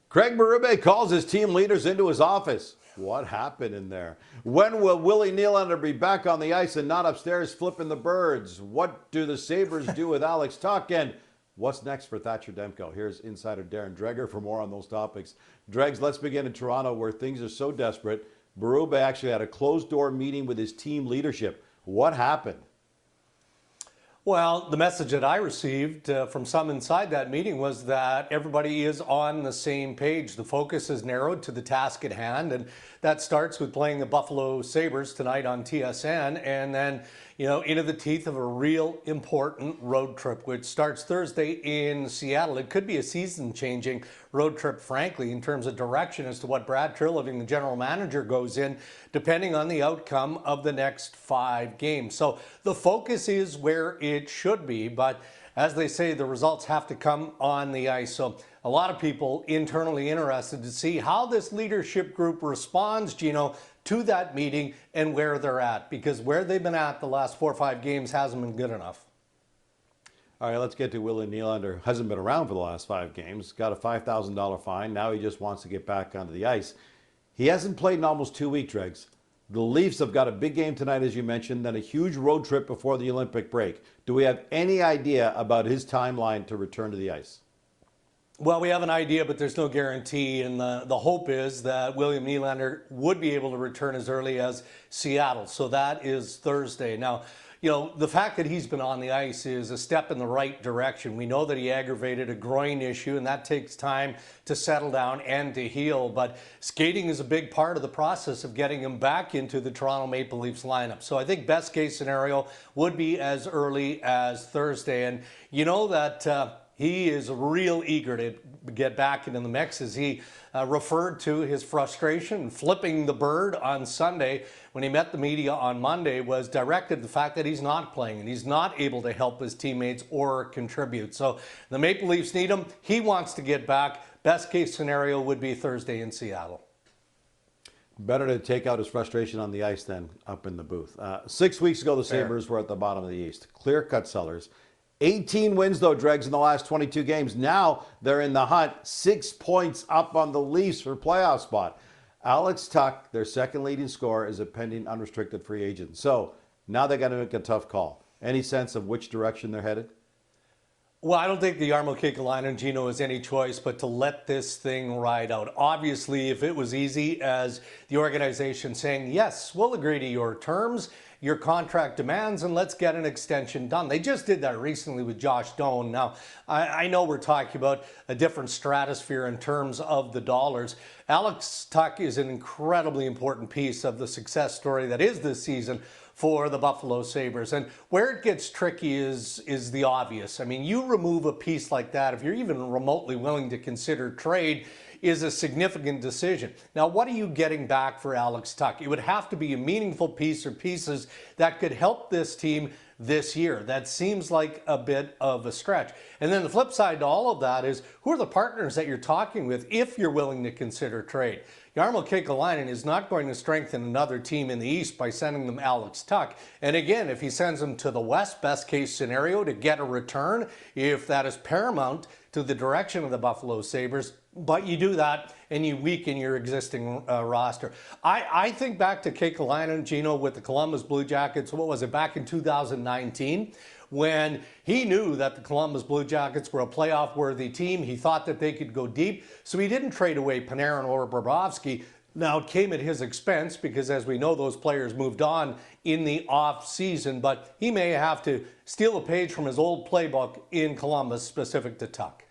Craig Berube calls his team leaders into his office. What happened in there? When will Willie Nylander be back on the ice and not upstairs flipping the birds? What do the Sabres do with Alex Tuch? And what's next for Thatcher Demko? Here's insider Darren Dreger for more on those topics. Dregs, let's begin in Toronto where things are so desperate. Berube actually had a closed-door meeting with his team leadership. What happened? Well, the message that I received from some inside that meeting was that everybody is on the same page. The focus is narrowed to the task at hand, and that starts with playing the Buffalo Sabres tonight on TSN, and then, into the teeth of a real important road trip, which starts Thursday in Seattle. It could be a season-changing road trip, frankly, in terms of direction as to what Brad Treliving, the general manager, goes in, depending on the outcome of the next 5 games. So the focus is where it should be, but as they say, the results have to come on the ice. So a lot of people internally interested to see how this leadership group responds, Gino, to that meeting and where they're at, because where they've been at the last 4 or 5 games hasn't been good enough. All right, let's get to Willie Nylander. Hasn't been around for the last 5 games. Got a $5,000 fine. Now he just wants to get back onto the ice. He hasn't played in almost 2 weeks, Dregs. The Leafs have got a big game tonight, as you mentioned, then a huge road trip before the Olympic break. Do we have any idea about his timeline to return to the ice? Well, we have an idea, but there's no guarantee, and the hope is that William Nylander would be able to return as early as Seattle. So that is Thursday. Now, the fact that he's been on the ice is a step in the right direction. We know that he aggravated a groin issue, and that takes time to settle down and to heal. But skating is a big part of the process of getting him back into the Toronto Maple Leafs lineup. So I think best case scenario would be as early as Thursday. And you know that he is real eager to get back into the mix, as he referred to his frustration flipping the bird on Sunday when he met the media on Monday was directed to the fact that he's not playing and he's not able to help his teammates or contribute. So the Maple Leafs need him. He wants to get back. Best case scenario would be Thursday in Seattle. Better to take out his frustration on the ice than up in the booth. 6 weeks ago, the Sabres were at the bottom of the East. Clear-cut sellers. 18 wins, though, Dregs, in the last 22 games. Now they're in the hunt, 6 points up on the Leafs for playoff spot. Alex Tuch, their second leading scorer, is a pending unrestricted free agent. So now they got to make a tough call. Any sense of which direction they're headed? Well, I don't think the Jarmo Kekalainen, Gino, has any choice but to let this thing ride out. Obviously, if it was easy as the organization saying, yes, we'll agree to your terms, your contract demands, and let's get an extension done. They just did that recently with Josh Doan. Now, I know we're talking about a different stratosphere in terms of the dollars. Alex Tuch is an incredibly important piece of the success story that is this season for the Buffalo Sabres. And where it gets tricky is the obvious. I mean, you remove a piece like that, if you're even remotely willing to consider trade, is a significant decision. Now, what are you getting back for Alex Tuch? It would have to be a meaningful piece or pieces that could help this team this year. That seems like a bit of a stretch. And then the flip side to all of that is, who are the partners that you're talking with if you're willing to consider trade? Jarmo Kekalainen is not going to strengthen another team in the East by sending them Alex Tuch. And again, if he sends them to the West, best case scenario to get a return, if that is paramount to the direction of the Buffalo Sabres, but you do that and you weaken your existing roster. I think back to Kekalainen, Gino, with the Columbus Blue Jackets, what was it, back in 2019? When he knew that the Columbus Blue Jackets were a playoff-worthy team. He thought that they could go deep, so he didn't trade away Panarin or Bobrovsky. Now, it came at his expense because, as we know, those players moved on in the off-season, but he may have to steal a page from his old playbook in Columbus specific to Tuch.